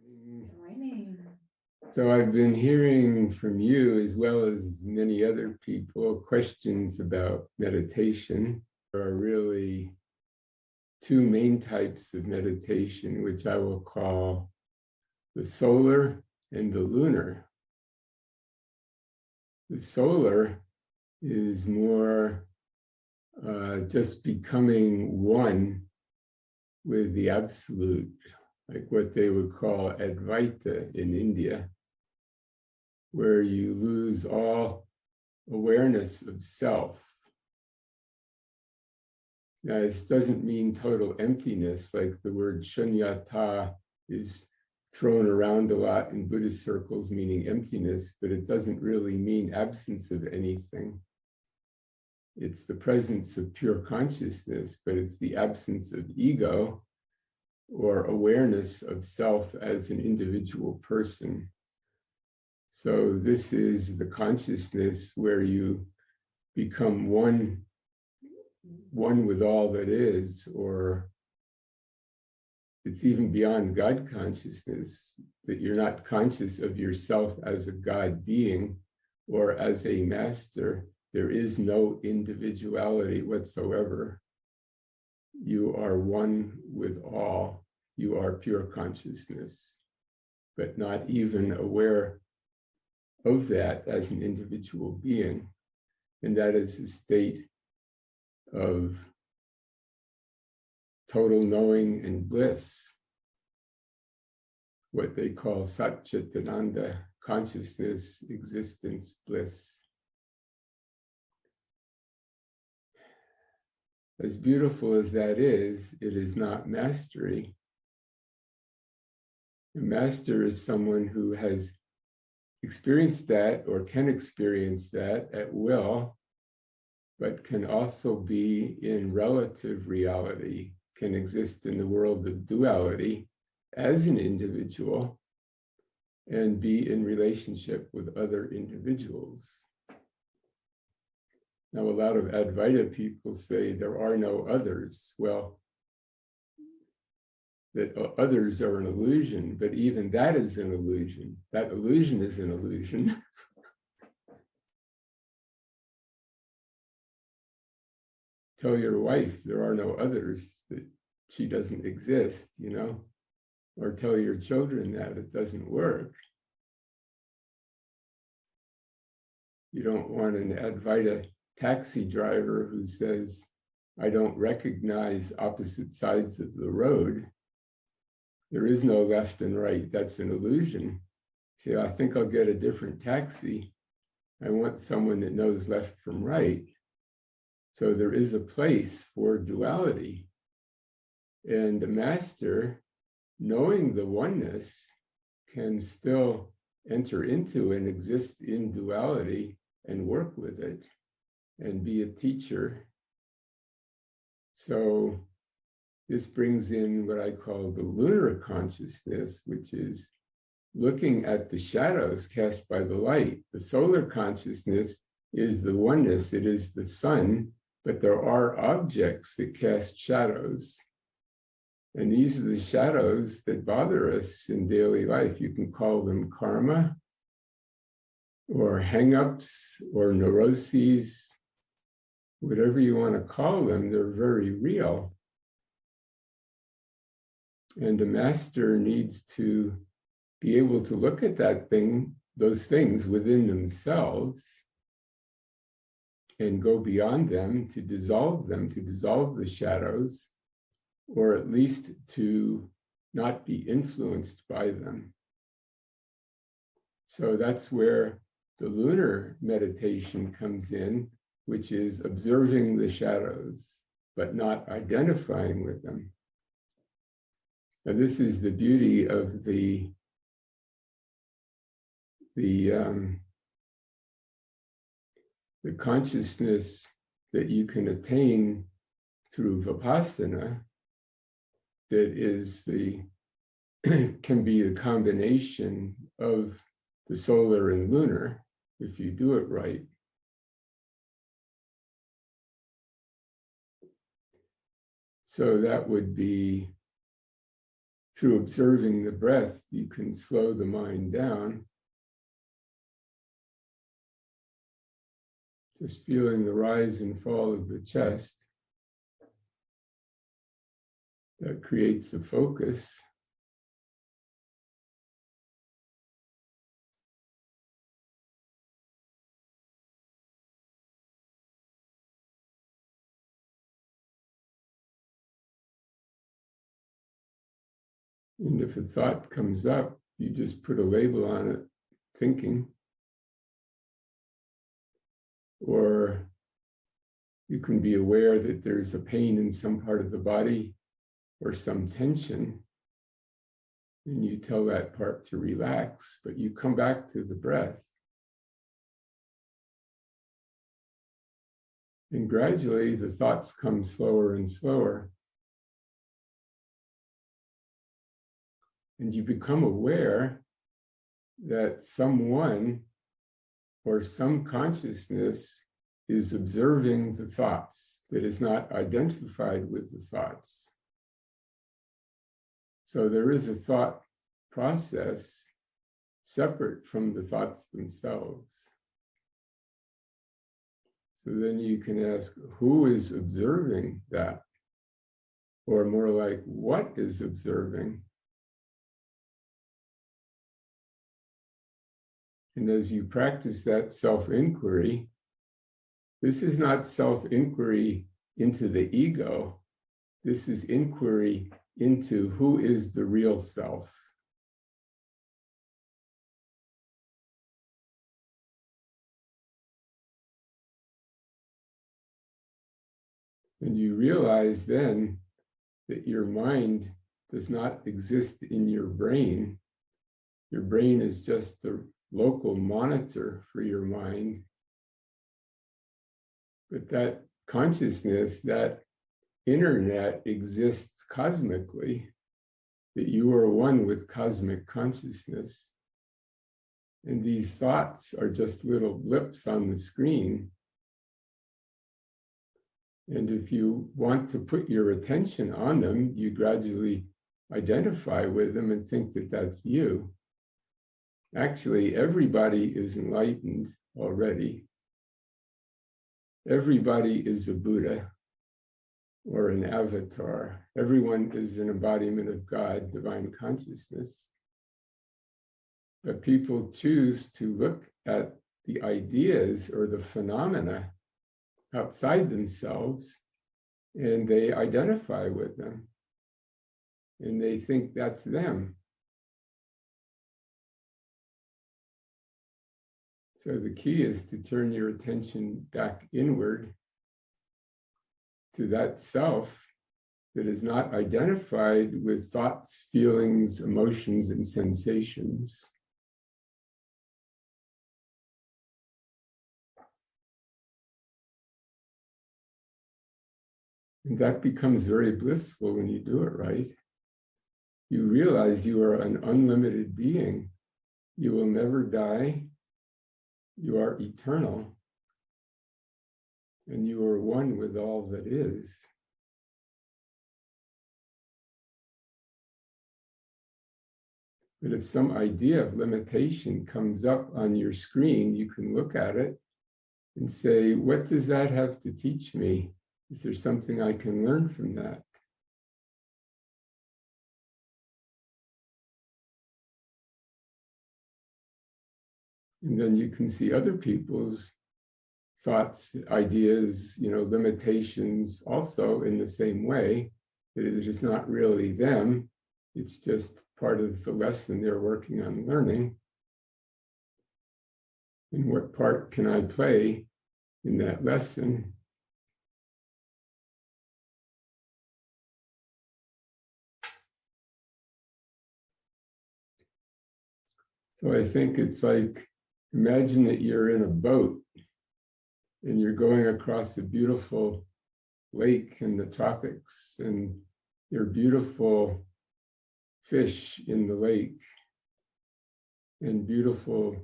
Good morning. So I've been hearing from you, as well as many other people, questions about meditation. There are really two main types of meditation, which I will call the solar and the lunar. The solar is more just becoming one with the absolute, like what they would call Advaita in India, where you lose all awareness of self. Now, this doesn't mean total emptiness, like the word shunyata is thrown around a lot in Buddhist circles, meaning emptiness, but it doesn't really mean absence of anything. It's the presence of pure consciousness, but it's the absence of ego or awareness of self as an individual person. So this is the consciousness where you become one with all that is, or it's even beyond God consciousness, that you're not conscious of yourself as a God being or as a master. There is no individuality whatsoever. You are one with all. You are pure consciousness, but not even aware of that as an individual being. And that is a state of total knowing and bliss, what they call Satchitananda, consciousness, existence, bliss. As beautiful as that is, it is not mastery. A master is someone who has experienced that or can experience that at will, but can also be in relative reality, can exist in the world of duality as an individual and be in relationship with other individuals. Now, a lot of Advaita people say there are no others. Well, that others are an illusion, but even that is an illusion. That illusion is an illusion. Tell your wife there are no others, that she doesn't exist, you know, or tell your children that it doesn't work. You don't want an Advaita taxi driver who says, I don't recognize opposite sides of the road. There is no left and right. That's an illusion. Say, I think I'll get a different taxi. I want someone that knows left from right. So there is a place for duality. And the master, knowing the oneness, can still enter into and exist in duality and work with it and be a teacher. So this brings in what I call the lunar consciousness, which is looking at the shadows cast by the light. The solar consciousness is the oneness, it is the sun, but there are objects that cast shadows. And these are the shadows that bother us in daily life. You can call them karma, or hang-ups, or neuroses, whatever you want to call them, they're very real. And a master needs to be able to look at those things within themselves and go beyond them, to dissolve the shadows, or at least to not be influenced by them. So that's where the lunar meditation comes in, which is observing the shadows, but not identifying with them. Now, this is the beauty of the consciousness that you can attain through vipassana, that is can be a combination of the solar and lunar, if you do it right. So that would be through observing the breath, you can slow the mind down. Just feeling the rise and fall of the chest. That creates a focus. And if a thought comes up, you just put a label on it, thinking. Or you can be aware that there's a pain in some part of the body or some tension, and you tell that part to relax, but you come back to the breath. And gradually the thoughts come slower and slower. And you become aware that someone or some consciousness is observing the thoughts that is not identified with the thoughts. So there is a thought process separate from the thoughts themselves. So then you can ask, who is observing that? Or more like, what is observing? And as you practice that self-inquiry, this is not self-inquiry into the ego. This is inquiry into who is the real self. And you realize then that your mind does not exist in your brain. Your brain is just the local monitor for your mind. But that consciousness, that internet exists cosmically, that you are one with cosmic consciousness. And these thoughts are just little blips on the screen. And if you want to put your attention on them, you gradually identify with them and think that that's you. Actually, everybody is enlightened already. Everybody is a Buddha or an avatar. Everyone is an embodiment of God, divine consciousness. But people choose to look at the ideas or the phenomena outside themselves, and they identify with them. And they think that's them. So the key is to turn your attention back inward to that self that is not identified with thoughts, feelings, emotions, and sensations. And that becomes very blissful when you do it right. You realize you are an unlimited being. You will never die. You are eternal. And you are one with all that is. But if some idea of limitation comes up on your screen, you can look at it and say, what does that have to teach me? Is there something I can learn from that? And then you can see other people's thoughts, ideas, limitations also in the same way, that it is not really them. It's just part of the lesson they're working on learning. And what part can I play in that lesson? So I think it's like, imagine that you're in a boat and you're going across a beautiful lake in the tropics, and there are beautiful fish in the lake and beautiful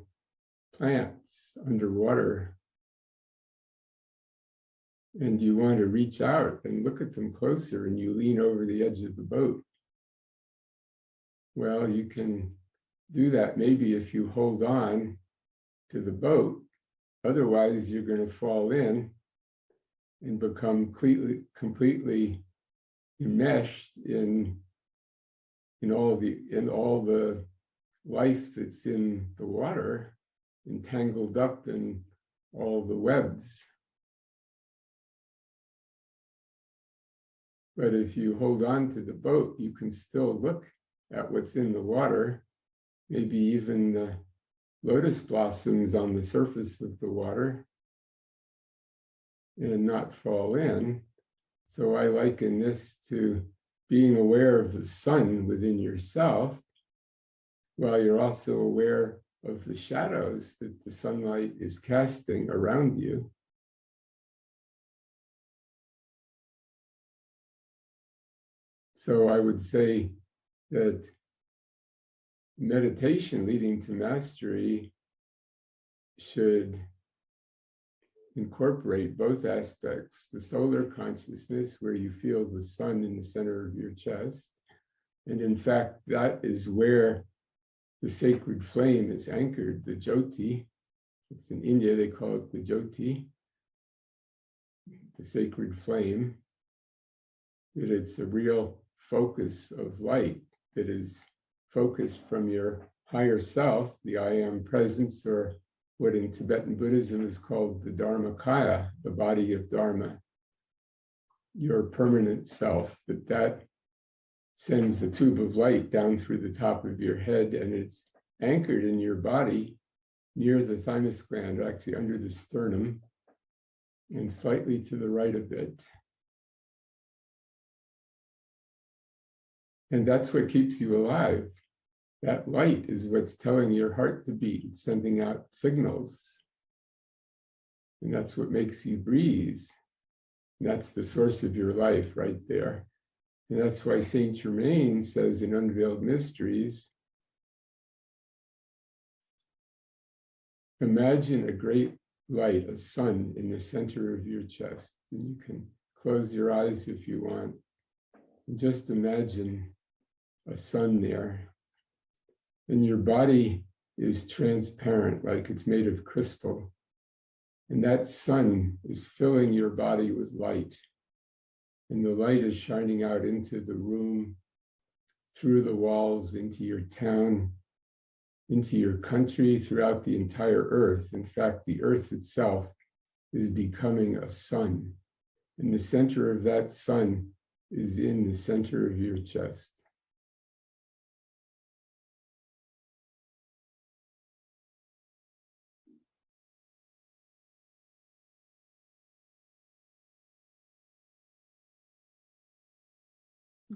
plants underwater. And you want to reach out and look at them closer, and you lean over the edge of the boat. Well, you can do that maybe if you hold on to the boat. Otherwise, you're going to fall in and become completely enmeshed in all the life that's in the water, entangled up in all the webs. But if you hold on to the boat, you can still look at what's in the water, maybe even the lotus blossoms on the surface of the water, and not fall in. So I liken this to being aware of the sun within yourself, while you're also aware of the shadows that the sunlight is casting around you. So I would say that meditation leading to mastery should incorporate both aspects, the solar consciousness, where you feel the sun in the center of your chest. And in fact, that is where the sacred flame is anchored, the Jyoti. It's in India, they call it the Jyoti, the sacred flame, that it's a real focus of light that is focused from your higher self, the I am presence, or what in Tibetan Buddhism is called the Dharmakaya, the body of Dharma, your permanent self, that sends the tube of light down through the top of your head, and it's anchored in your body near the thymus gland, actually under the sternum, and slightly to the right of it. And that's what keeps you alive. That light is what's telling your heart to beat, it's sending out signals. And that's what makes you breathe. And that's the source of your life right there. And that's why Saint Germain says in Unveiled Mysteries, imagine a great light, a sun in the center of your chest. And you can close your eyes if you want. And just imagine a sun there. And your body is transparent, like it's made of crystal. And that sun is filling your body with light. And the light is shining out into the room, through the walls, into your town, into your country, throughout the entire earth. In fact, the earth itself is becoming a sun. And the center of that sun is in the center of your chest.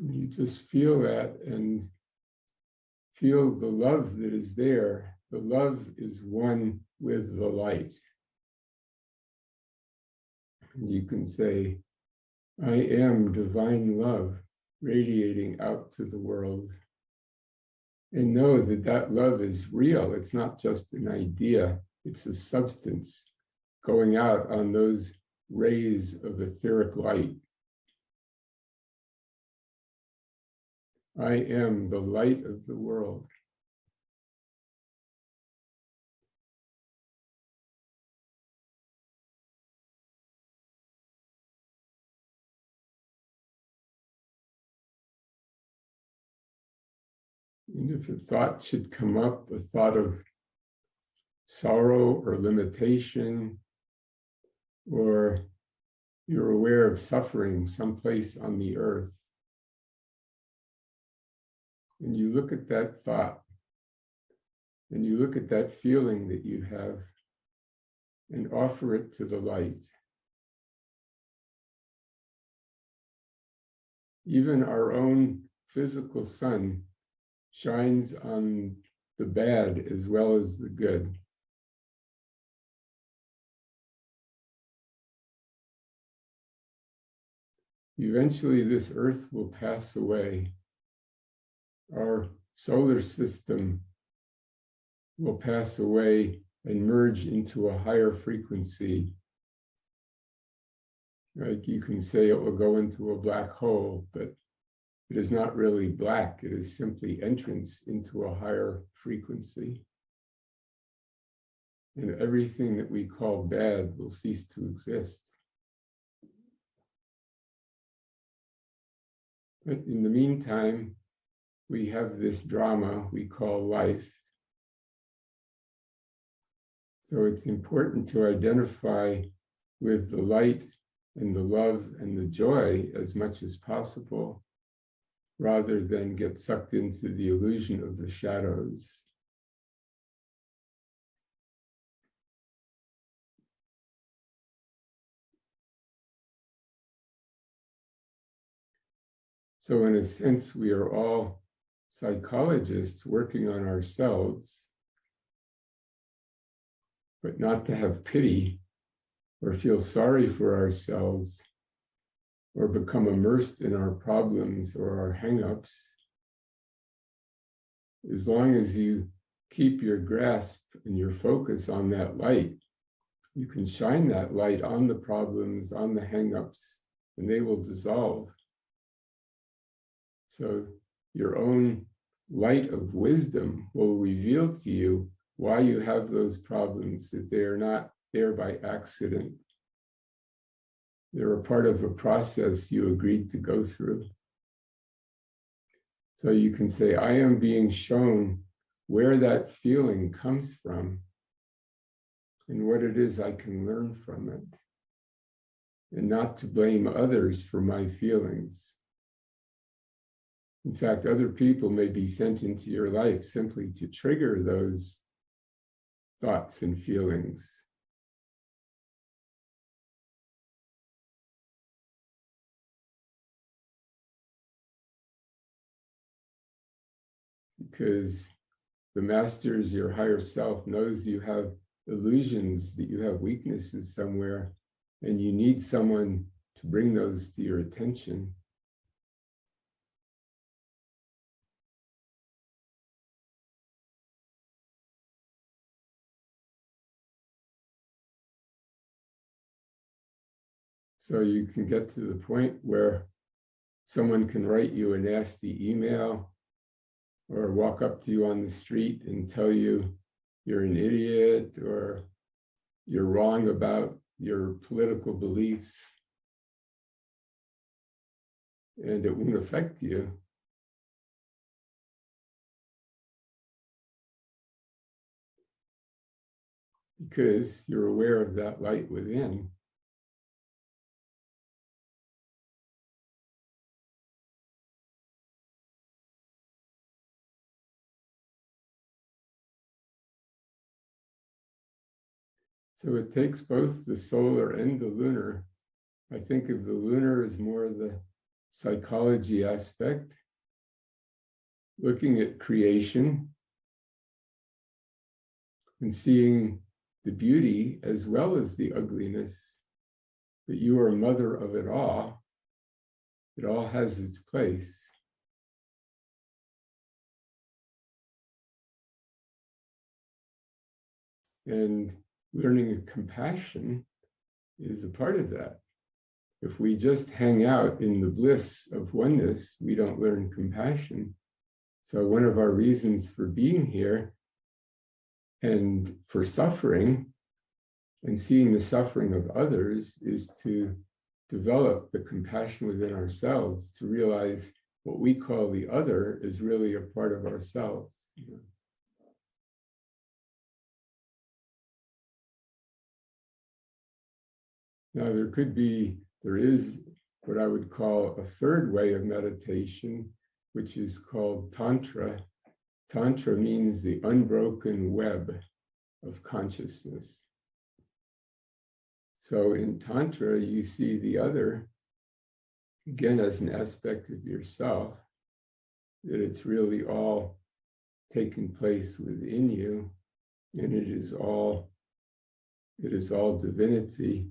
You just feel that and feel the love that is there. The love is one with the light. And you can say, I am divine love radiating out to the world. And know that that love is real. It's not just an idea. It's a substance going out on those rays of etheric light. I am the light of the world. And if a thought should come up, a thought of sorrow or limitation, or you're aware of suffering someplace on the earth, and you look at that thought, and you look at that feeling that you have, and offer it to the light. Even our own physical sun shines on the bad as well as the good. Eventually, this earth will pass away. Our solar system will pass away and merge into a higher frequency. Like you can say it will go into a black hole, but It is not really black. It is simply entrance into a higher frequency. And everything that we call bad will cease to exist. But in the meantime, we have this drama we call life. So it's important to identify with the light and the love and the joy as much as possible, rather than get sucked into the illusion of the shadows. So in a sense, we are all psychologists working on ourselves, but not to have pity or feel sorry for ourselves or become immersed in our problems or our hang-ups. As long as you keep your grasp and your focus on that light, you can shine that light on the problems, on the hang-ups, and they will dissolve. So your own light of wisdom will reveal to you why you have those problems, that they are not there by accident. They're a part of a process you agreed to go through. So you can say, I am being shown where that feeling comes from and what it is I can learn from it, and not to blame others for my feelings. In fact, other people may be sent into your life simply to trigger those thoughts and feelings. Because the masters, your higher self, knows you have illusions, that you have weaknesses somewhere, and you need someone to bring those to your attention. So you can get to the point where someone can write you a nasty email or walk up to you on the street and tell you you're an idiot or you're wrong about your political beliefs, and it won't affect you. Because you're aware of that light within. So it takes both the solar and the lunar. I think of the lunar as more the psychology aspect, looking at creation and seeing the beauty as well as the ugliness, that you are mother of it all. It all has its place. And learning compassion is a part of that. If we just hang out in the bliss of oneness, we don't learn compassion. So one of our reasons for being here and for suffering and seeing the suffering of others is to develop the compassion within ourselves, to realize what we call the other is really a part of ourselves. Now, there is what I would call a third way of meditation, which is called Tantra. Tantra means the unbroken web of consciousness. So in Tantra, you see the other, again, as an aspect of yourself, that it's really all taking place within you, and it is all divinity.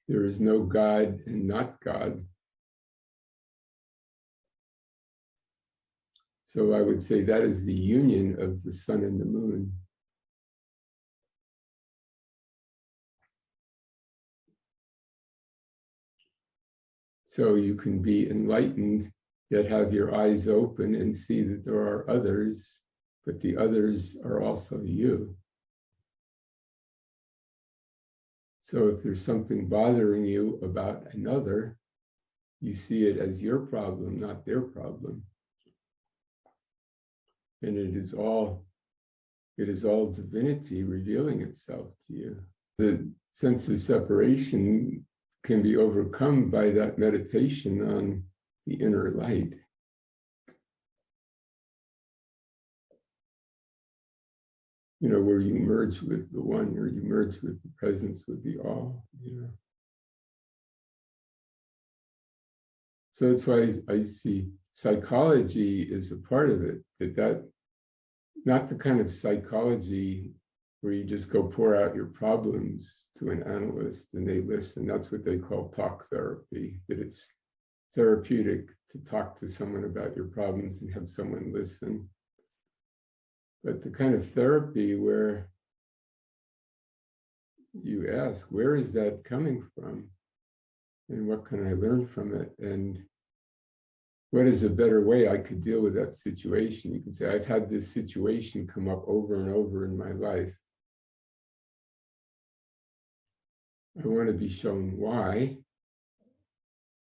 There is no God and not God. So I would say that is the union of the sun and the moon. So you can be enlightened, yet have your eyes open and see that there are others, but the others are also you. So if there's something bothering you about another, you see it as your problem, not their problem. And it is all divinity revealing itself to you. The sense of separation can be overcome by that meditation on the inner light. You know, where you merge with the one, or you merge with the presence, with the all, you know. So that's why I see psychology is a part of it, that not the kind of psychology where you just go pour out your problems to an analyst and they listen. That's what they call talk therapy, that it's therapeutic to talk to someone about your problems and have someone listen. But the kind of therapy where you ask, where is that coming from? And what can I learn from it? And what is a better way I could deal with that situation? You can say, I've had this situation come up over and over in my life. I want to be shown why,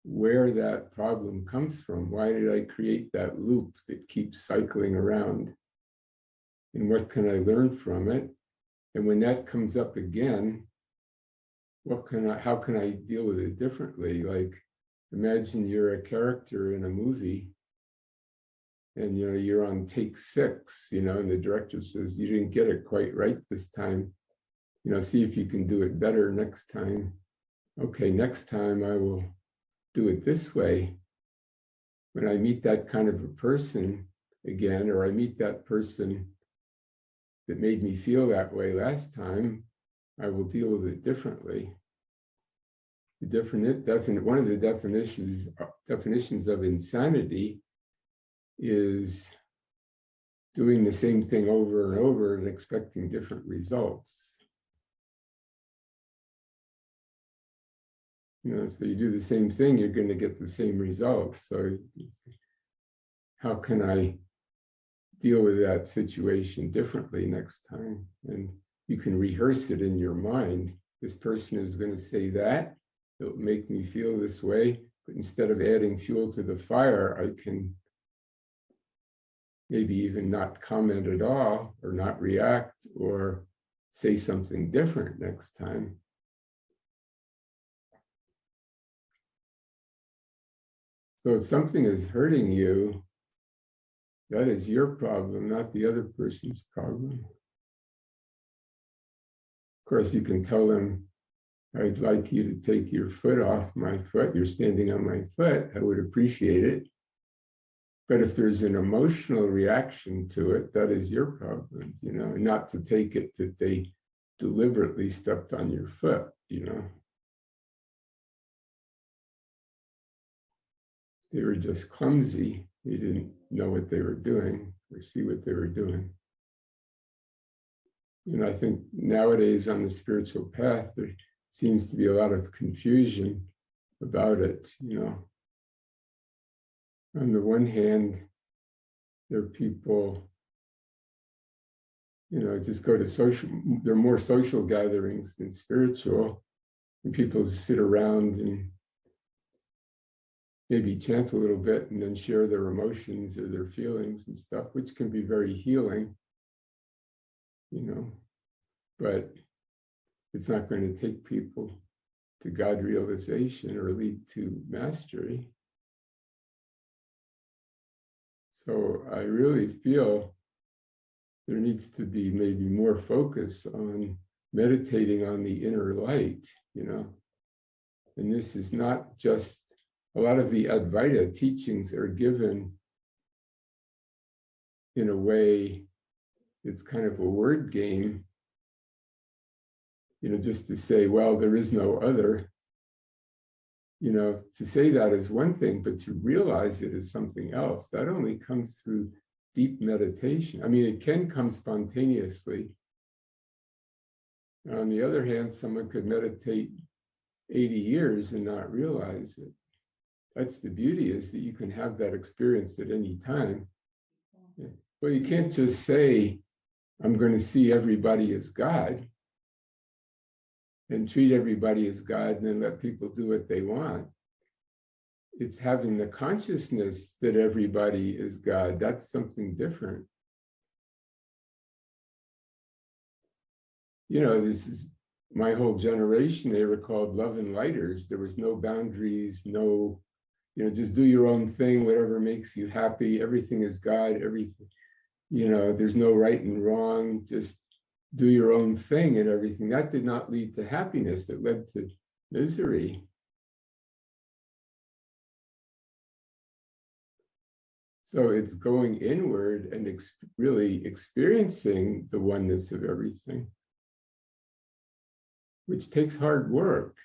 where that problem comes from. Why did I create that loop that keeps cycling around? And what can I learn from it? And when that comes up again, how can I deal with it differently? Like, imagine you're a character in a movie and you're on take 6, and the director says, you didn't get it quite right this time. See if you can do it better next time. Okay, next time I will do it this way. When I meet that kind of a person again, or I meet that person that made me feel that way last time, I will deal with it differently. One of the definitions of insanity is doing the same thing over and over and expecting different results. So you do the same thing, you're going to get the same results. So how can I deal with that situation differently next time? And you can rehearse it in your mind. This person is going to say that. It'll make me feel this way, but instead of adding fuel to the fire, I can maybe even not comment at all, or not react, or say something different next time. So if something is hurting you, that is your problem, not the other person's problem. Of course, you can tell them, I'd like you to take your foot off my foot. You're standing on my foot. I would appreciate it. But if there's an emotional reaction to it, that is your problem, not to take it that they deliberately stepped on your foot, They were just clumsy. They didn't know what they were doing or see what they were doing. I think nowadays on the spiritual path, there seems to be a lot of confusion about it, On the one hand, there are people, just go to there are more social gatherings than spiritual, and people just sit around and maybe chant a little bit and then share their emotions or their feelings and stuff, which can be very healing, but it's not going to take people to God realization or lead to mastery. So I really feel there needs to be maybe more focus on meditating on the inner light, And this is not just, a lot of the Advaita teachings are given in a way, it's kind of a word game, just to say, well, there is no other. To say that is one thing, but to realize it is something else, that only comes through deep meditation. I mean, it can come spontaneously. On the other hand, someone could meditate 80 years and not realize it. That's the beauty, is that you can have that experience at any time. Well, you can't just say, I'm going to see everybody as God and treat everybody as God and then let people do what they want. It's having the consciousness that everybody is God. That's something different. You know, this is my whole generation. They were called love and lighters. There was no boundaries, no, you know, just do your own thing, whatever makes you happy. Everything is God, everything, you know, there's no right and wrong. Just do your own thing and everything. That did not lead to happiness. It led to misery. So it's going inward and really experiencing the oneness of everything, which takes hard work.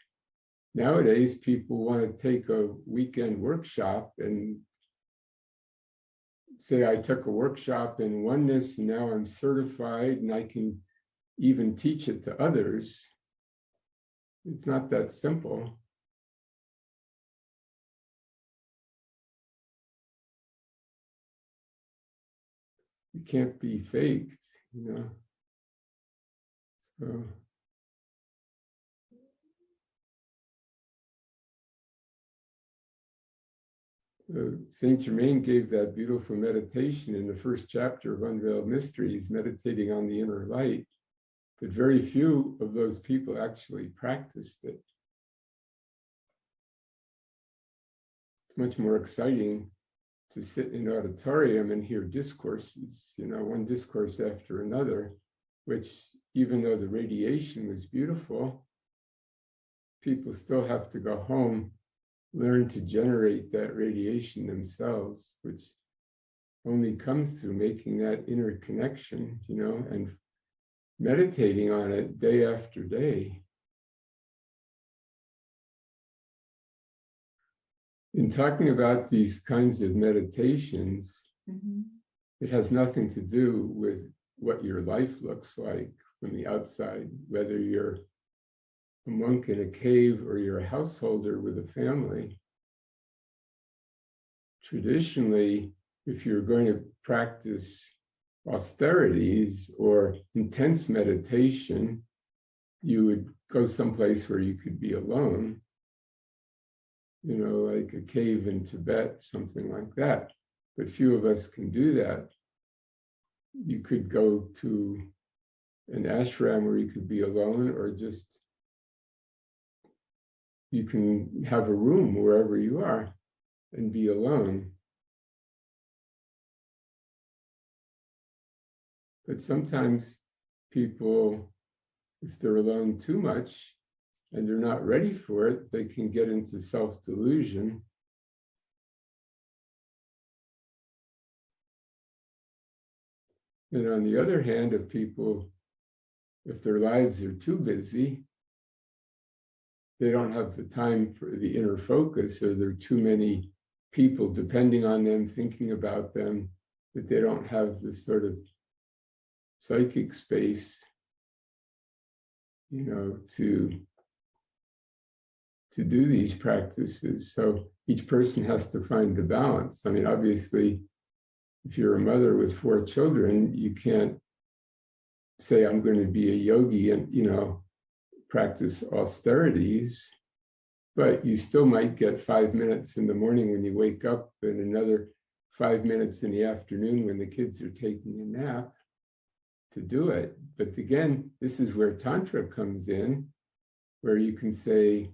Nowadays, people want to take a weekend workshop and say, I took a workshop in oneness and now I'm certified and I can even teach it to others. It's not that simple. It can't be faked, you know. So Saint Germain gave that beautiful meditation in the first chapter of Unveiled Mysteries, meditating on the inner light, but very few of those people actually practiced it. It's much more exciting to sit in an auditorium and hear discourses, you know, one discourse after another, which even though the radiation was beautiful, people still have to go home, learn to generate that radiation themselves, which only comes through making that inner connection, you know, and meditating on it day after day. In talking about these kinds of meditations, it has nothing to do with what your life looks like from the outside, whether you're a monk in a cave or you're a householder with a family. Traditionally, if you're going to practice austerities or intense meditation, you would go someplace where you could be alone, you know, like a cave in Tibet, something like that. But few of us can do that. You could go to an ashram where you could be alone, or just you can have a room wherever you are and be alone. But sometimes people, if they're alone too much and they're not ready for it, they can get into self-delusion. And on the other hand, if people, if their lives are too busy, they don't have the time for the inner focus, or there are too many people depending on them, thinking about them, that they don't have this sort of psychic space, you know, to do these practices. So each person has to find the balance. I mean, obviously, if you're a mother with 4 children, you can't say, I'm going to be a yogi and, you know, practice austerities, but you still might get 5 minutes in the morning when you wake up and another 5 minutes in the afternoon when the kids are taking a nap to do it. But again, this is where Tantra comes in, where you can say,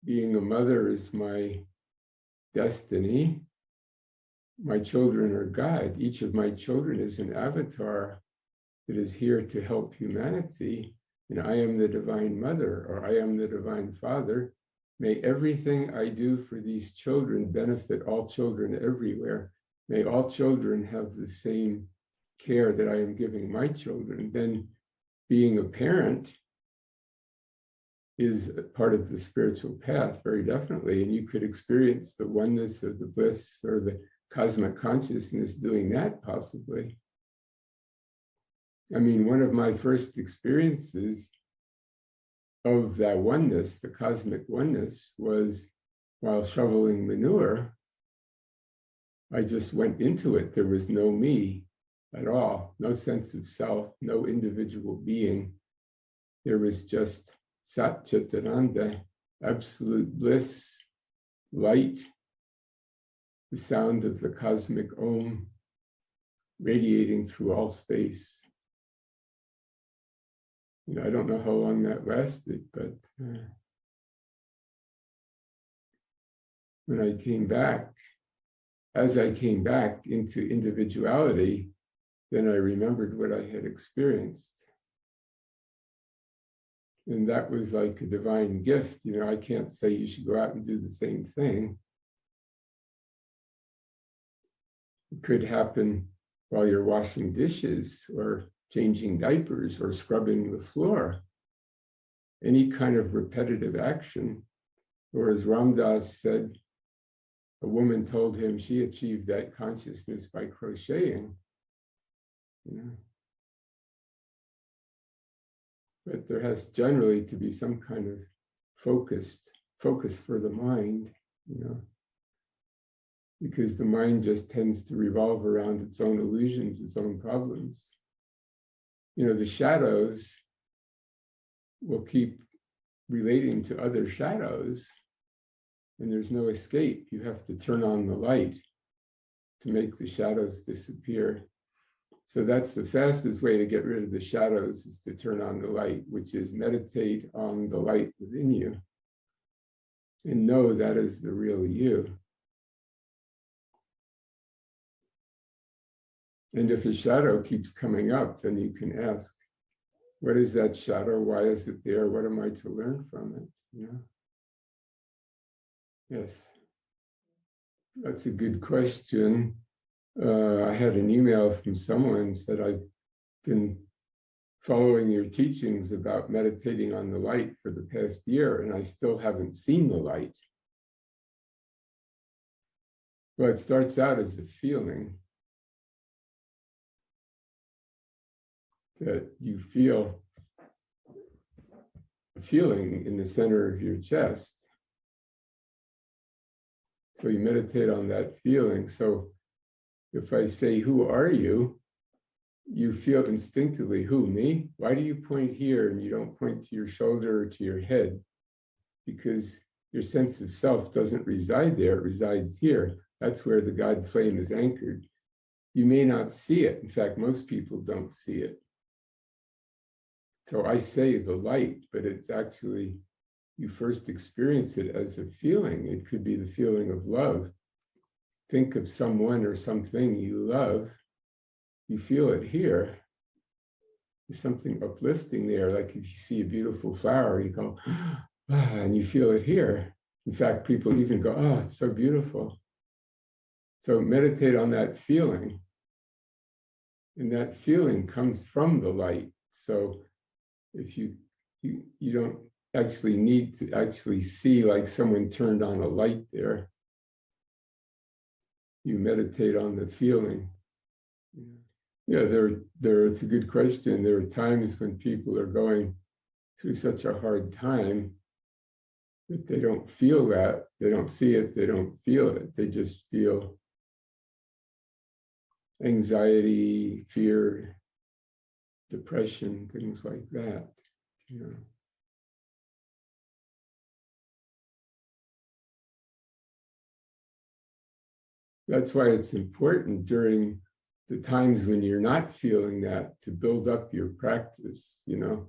being a mother is my destiny. My children are God. Each of my children is an avatar that is here to help humanity. And I am the divine mother, or I am the divine father. May everything I do for these children benefit all children everywhere. May all children have the same care that I am giving my children. Then being a parent is a part of the spiritual path, very definitely. And you could experience the oneness of the bliss or the cosmic consciousness doing that possibly. I mean, one of my first experiences of that oneness, the cosmic oneness, was while shoveling manure, I just went into it. There was no me at all, no sense of self, no individual being. There was just Sat Chitananda, absolute bliss, light, the sound of the cosmic Om radiating through all space. You know, I don't know how long that lasted, but when I came back, as I came back into individuality, then I remembered what I had experienced. And that was like a divine gift. You know, I can't say you should go out and do the same thing. It could happen while you're washing dishes or changing diapers or scrubbing the floor. Any kind of repetitive action. Or as Ram Dass said, a woman told him she achieved that consciousness by crocheting. You know? But there has generally to be some kind of focus for the mind, you know, because the mind just tends to revolve around its own illusions, its own problems. You know, the shadows will keep relating to other shadows, and there's no escape. You have to turn on the light to make the shadows disappear. So that's the fastest way to get rid of the shadows, is to turn on the light, which is meditate on the light within you and know that is the real you. And if a shadow keeps coming up, then you can ask, what is that shadow? Why is it there? What am I to learn from it? You know? Yes, that's a good question. I had an email from someone said, I've been following your teachings about meditating on the light for the past year, and I still haven't seen the light. Well, it starts out as a feeling that you feel a feeling in the center of your chest. So you meditate on that feeling. So if I say, who are you? You feel instinctively, who, me? Why do you point here and you don't point to your shoulder or to your head? Because your sense of self doesn't reside there, it resides here. That's where the God flame is anchored. You may not see it. In fact, most people don't see it. So I say the light, but it's actually, you first experience it as a feeling. It could be the feeling of love. Think of someone or something you love. You feel it here. There's something uplifting there. Like if you see a beautiful flower, you go, ah, and you feel it here. In fact, people even go, oh, it's so beautiful. So meditate on that feeling. And that feeling comes from the light. So if you don't actually need to actually see like someone turned on a light there, you meditate on the feeling. Yeah, it's a good question. There are times when people are going through such a hard time that they don't feel that, they don't see it, they don't feel it. They just feel anxiety, fear, depression, things like that, you know. That's why it's important during the times when you're not feeling that to build up your practice, you know.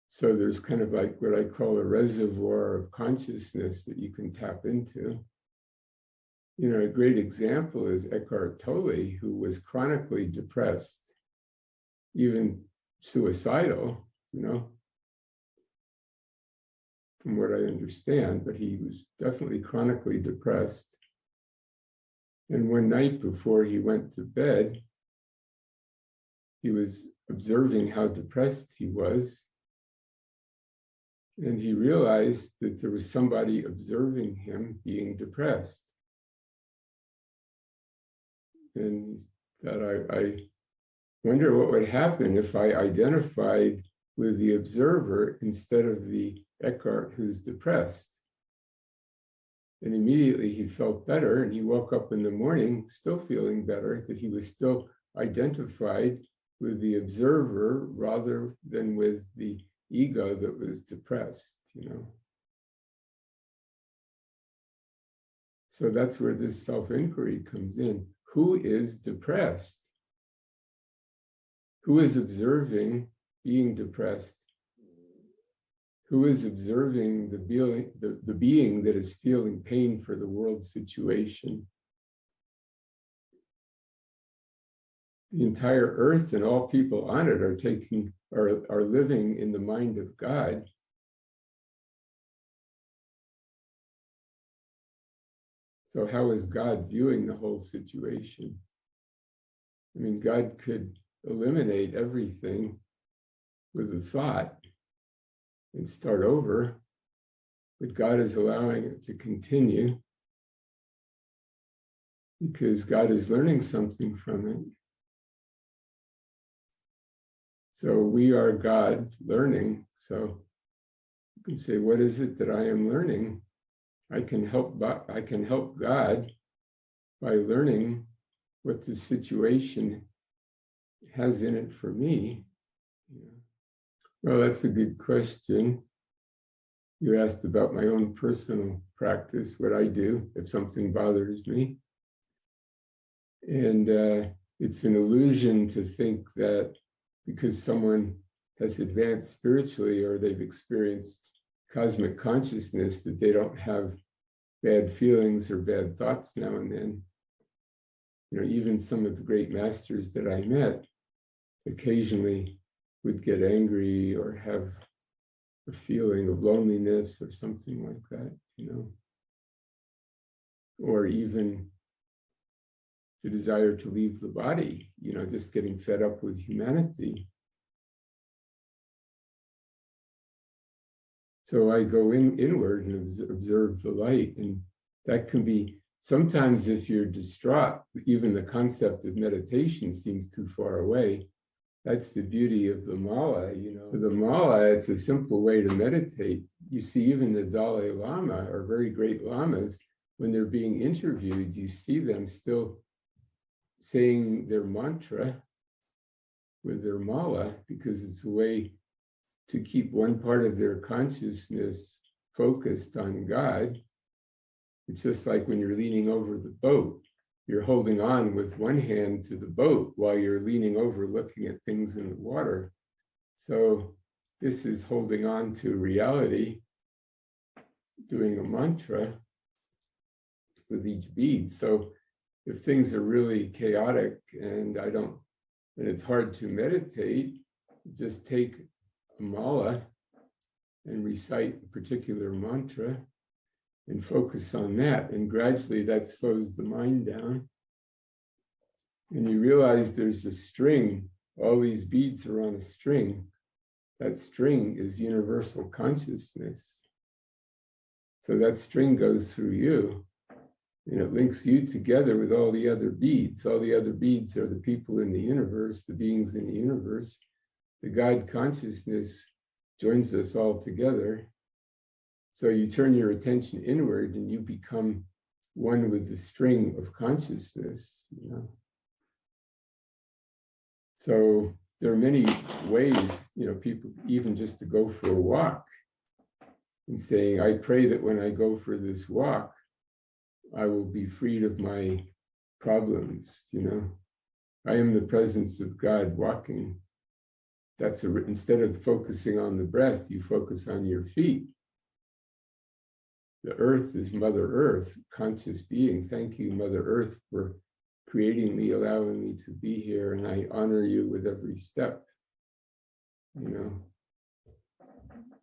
So there's kind of like what I call a reservoir of consciousness that you can tap into. You know, a great example is Eckhart Tolle, who was chronically depressed, even suicidal, you know, from what I understand, but he was definitely chronically depressed. And one night before he went to bed, he was observing how depressed he was. And he realized that there was somebody observing him being depressed. And that I wonder what would happen if I identified with the observer instead of the Eckhart who's depressed. And immediately he felt better, and he woke up in the morning still feeling better, that he was still identified with the observer rather than with the ego that was depressed, So that's where this self-inquiry comes in. Who is depressed? Who is observing being depressed? Who is observing the being that is feeling pain for the world situation? The entire earth and all people on it are living in the mind of God. So how is God viewing the whole situation? I mean, God could eliminate everything with a thought and start over, but God is allowing it to continue because God is learning something from it. So we are God learning. So you can say, what is it that I am learning? I can help God by learning what the situation has in it for me. Well, that's a good question. You asked about my own personal practice, what I do if something bothers me. And it's an illusion to think that because someone has advanced spiritually or they've experienced cosmic consciousness, that they don't have bad feelings or bad thoughts now and then. Even some of the great masters that I met occasionally would get angry or have a feeling of loneliness or something like that, or even the desire to leave the body, just getting fed up with humanity. So I go inward and observe the light, and that can be, sometimes if you're distraught, even the concept of meditation seems too far away. That's the beauty of the mala, The mala, it's a simple way to meditate. You see, even the Dalai Lama or very great lamas, when they're being interviewed, you see them still saying their mantra with their mala, because it's a way to keep one part of their consciousness focused on God. It's just like when you're leaning over the boat, you're holding on with one hand to the boat while you're leaning over looking at things in the water. So this is holding on to reality, doing a mantra with each bead. So if things are really chaotic and it's hard to meditate, just take a mala and recite a particular mantra and focus on that. And gradually that slows the mind down. And you realize there's a string. All these beads are on a string. That string is universal consciousness. So that string goes through you, and it links you together with all the other beads. All the other beads are the people in the universe, the beings in the universe. The God consciousness joins us all together. So you turn your attention inward and you become one with the string of consciousness, So there are many ways, people even just to go for a walk and saying, I pray that when I go for this walk, I will be freed of my problems, I am the presence of God walking. Instead of focusing on the breath, you focus on your feet. The earth is Mother Earth, conscious being. Thank you, Mother Earth, for creating me, allowing me to be here, and I honor you with every step.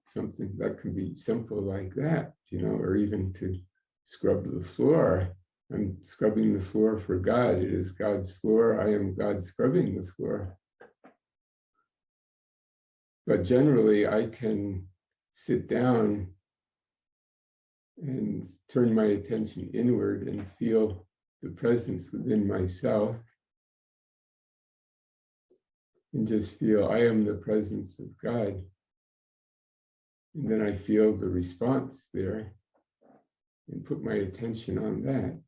Something that can be simple like that, or even to scrub the floor. I'm scrubbing the floor for God. It is God's floor. I am God scrubbing the floor. But generally, I can sit down and turn my attention inward and feel the presence within myself, and just feel I am the presence of God. And then I feel the response there. and put my attention on that.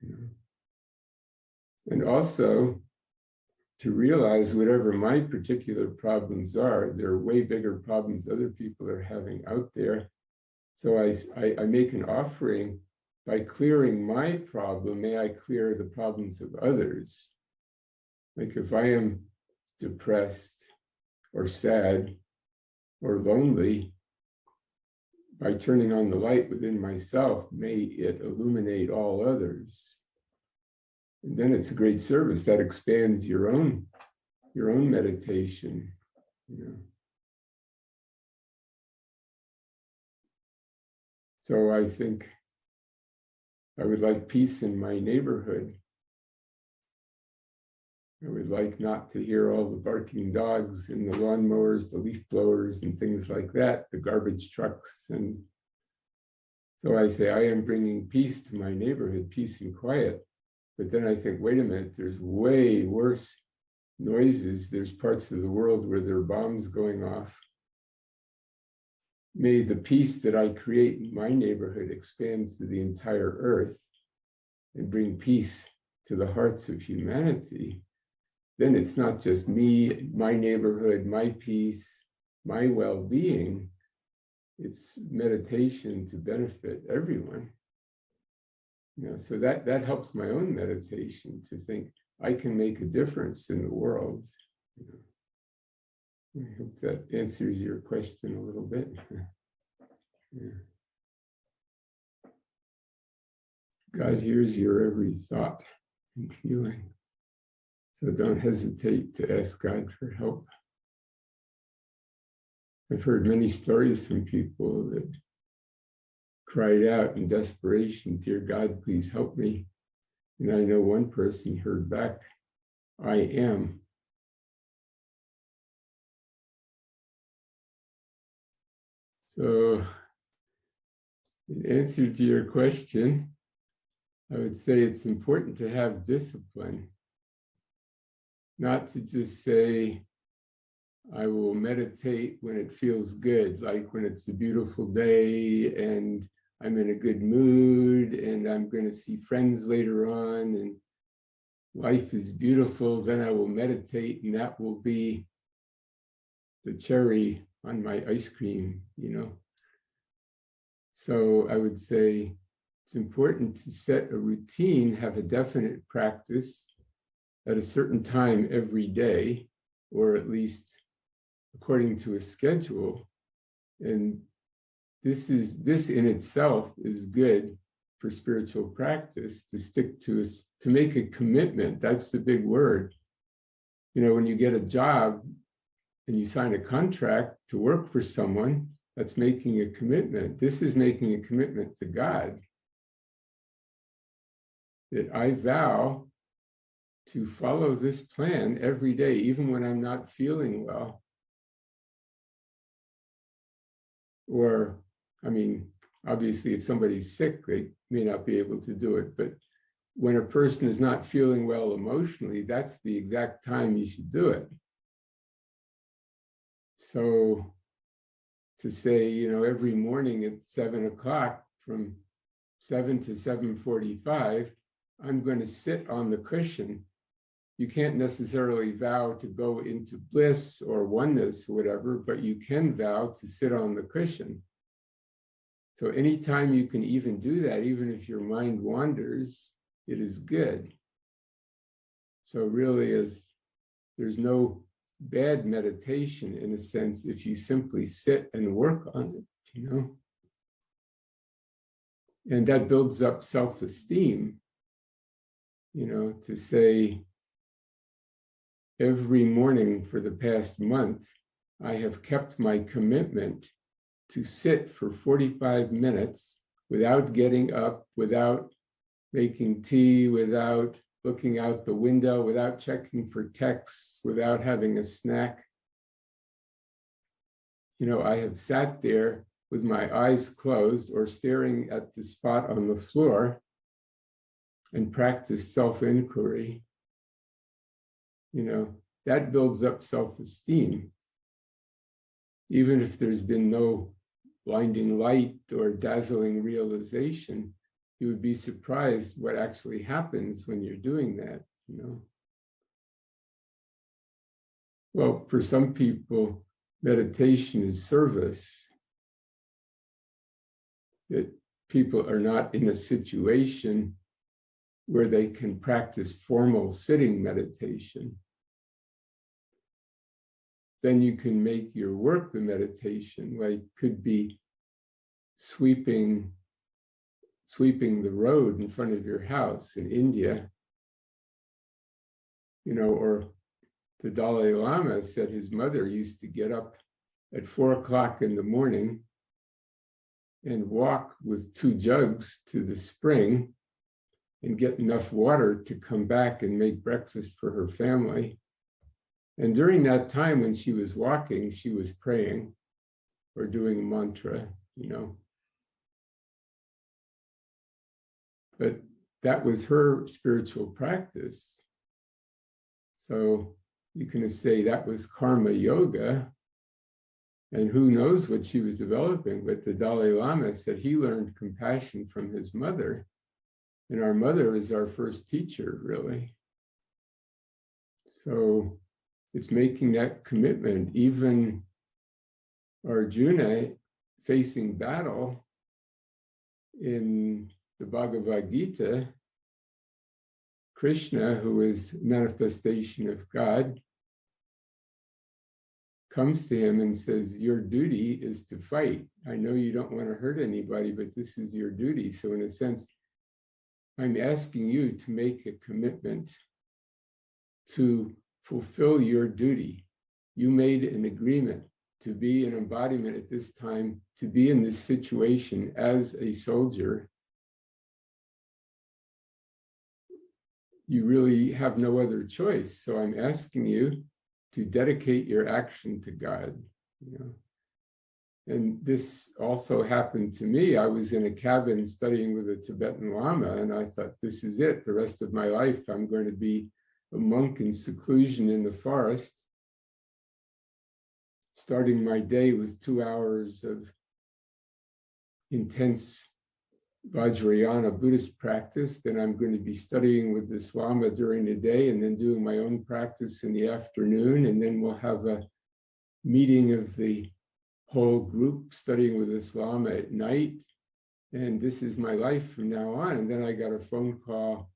You know? And also to realize whatever my particular problems are, there are way bigger problems other people are having out there. So I make an offering by clearing my problem, may I clear the problems of others. Like if I am depressed or sad or lonely, by turning on the light within myself, may it illuminate all others. And then it's a great service that expands your own meditation, you know. So I think I would like peace in my neighborhood. I would like not to hear all the barking dogs and the lawnmowers, the leaf blowers and things like that, the garbage trucks. And so I say, I am bringing peace to my neighborhood, peace and quiet. But then I think, wait a minute, there's way worse noises. There's parts of the world where there are bombs going off. May the peace that I create in my neighborhood expand to the entire earth and bring peace to the hearts of humanity. Then it's not just me, my neighborhood, my peace, my well-being. It's meditation to benefit everyone. You know, so that helps my own meditation to think I can make a difference in the world. You know. I hope that answers your question a little bit. Yeah. God hears your every thought and feeling. So don't hesitate to ask God for help. I've heard many stories from people that cried out in desperation, "Dear God, please help me." And I know one person heard back, "I am." So in answer to your question, I would say it's important to have discipline, not to just say, I will meditate when it feels good, like when it's a beautiful day and I'm in a good mood and I'm going to see friends later on and life is beautiful, then I will meditate and that will be the cherry on my ice cream, you know. So I would say it's important to set a routine, have a definite practice at a certain time every day, or at least according to a schedule. And this in itself is good for spiritual practice, to stick to to make a commitment. That's the big word. You know, when you get a job and you sign a contract to work for someone, that's making a commitment. This is making a commitment to God, that I vow to follow this plan every day, even when I'm not feeling well. Or, I mean, obviously, if somebody's sick, they may not be able to do it. But when a person is not feeling well emotionally, that's the exact time you should do it. So to say, you know, every morning at 7 o'clock, from 7 to 7:45, I'm going to sit on the cushion. You can't necessarily vow to go into bliss or oneness or whatever, but you can vow to sit on the cushion. So anytime you can even do that, even if your mind wanders, it is good. So really, there's no bad meditation in a sense if you simply sit and work on it, you know. And that builds up self-esteem, you know, to say, every morning for the past month, I have kept my commitment to sit for 45 minutes without getting up, without making tea, without looking out the window, without checking for texts, without having a snack. You know, I have sat there with my eyes closed or staring at the spot on the floor and practiced self-inquiry. You know, that builds up self-esteem. Even if there's been no blinding light or dazzling realization, you would be surprised what actually happens when you're doing that, you know. Well, for some people, meditation is service. That people are not in a situation where they can practice formal sitting meditation. Then you can make your work the meditation, like could be sweeping the road in front of your house in India, you know, or the Dalai Lama said his mother used to get up at 4 o'clock in the morning and walk with 2 jugs to the spring and get enough water to come back and make breakfast for her family. And during that time when she was walking, she was praying or doing a mantra, you know. But that was her spiritual practice. So you can say that was karma yoga. And who knows what she was developing, but the Dalai Lama said he learned compassion from his mother. And our mother is our first teacher, really. So it's making that commitment. Even Arjuna facing battle in the Bhagavad Gita, Krishna, who is manifestation of God, comes to him and says, your duty is to fight. I know you don't want to hurt anybody, but this is your duty. So in a sense, I'm asking you to make a commitment to fulfill your duty. You made an agreement to be an embodiment at this time, to be in this situation as a soldier. You really have no other choice. So I'm asking you to dedicate your action to God, you know. And this also happened to me. I was in a cabin studying with a Tibetan Lama, and I thought, this is it. The rest of my life, I'm going to be a monk in seclusion in the forest, starting my day with 2 hours of intense Vajrayana Buddhist practice. Then I'm going to be studying with this Lama during the day and then doing my own practice in the afternoon. And then we'll have a meeting of the whole group studying with this Lama at night. And this is my life from now on. And then I got a phone call.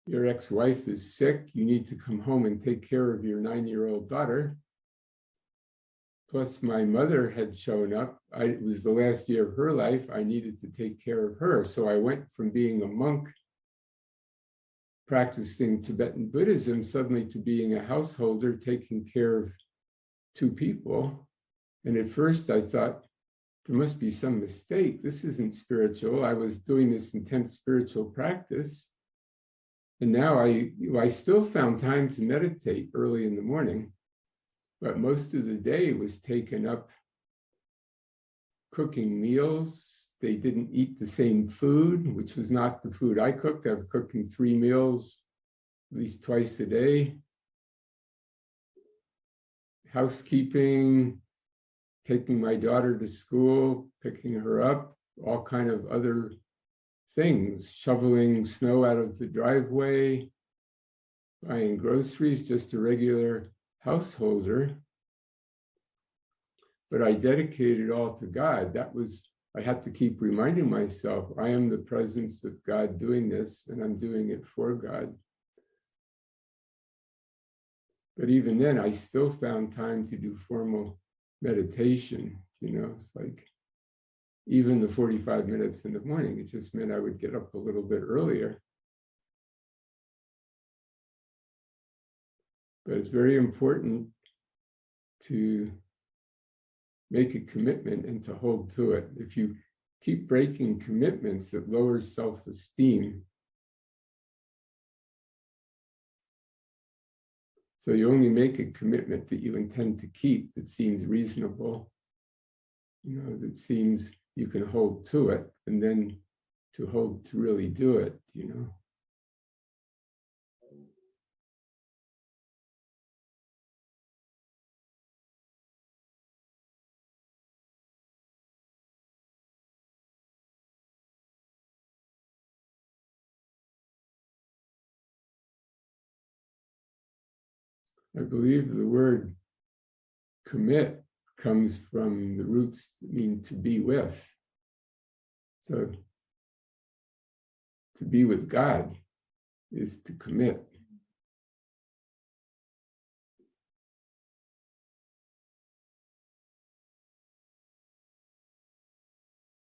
Your ex-wife is sick. You need to come home and take care of your 9-year-old daughter. Plus my mother had shown up. It was the last year of her life. I needed to take care of her. So I went from being a monk practicing Tibetan Buddhism suddenly to being a householder taking care of 2 people. And at first I thought, there must be some mistake. This isn't spiritual. I was doing this intense spiritual practice. And now I still found time to meditate early in the morning. But most of the day was taken up cooking meals. They didn't eat the same food, which was not the food I cooked. I was cooking 3 meals, at least twice a day. Housekeeping, taking my daughter to school, picking her up, all kind of other things, shoveling snow out of the driveway, buying groceries, just a regular householder. But I dedicated it all to God. I had to keep reminding myself, I am the presence of God doing this, and I'm doing it for God. But even then, I still found time to do formal meditation, you know. It's like, even the 45 minutes in the morning, it just meant I would get up a little bit earlier. But it's very important to make a commitment and to hold to it. If you keep breaking commitments, it lowers self-esteem. So you only make a commitment that you intend to keep, that seems reasonable, you know, that seems you can hold to it, and then to hold to really do it, you know. I believe the word commit comes from the roots that mean to be with. So to be with God is to commit.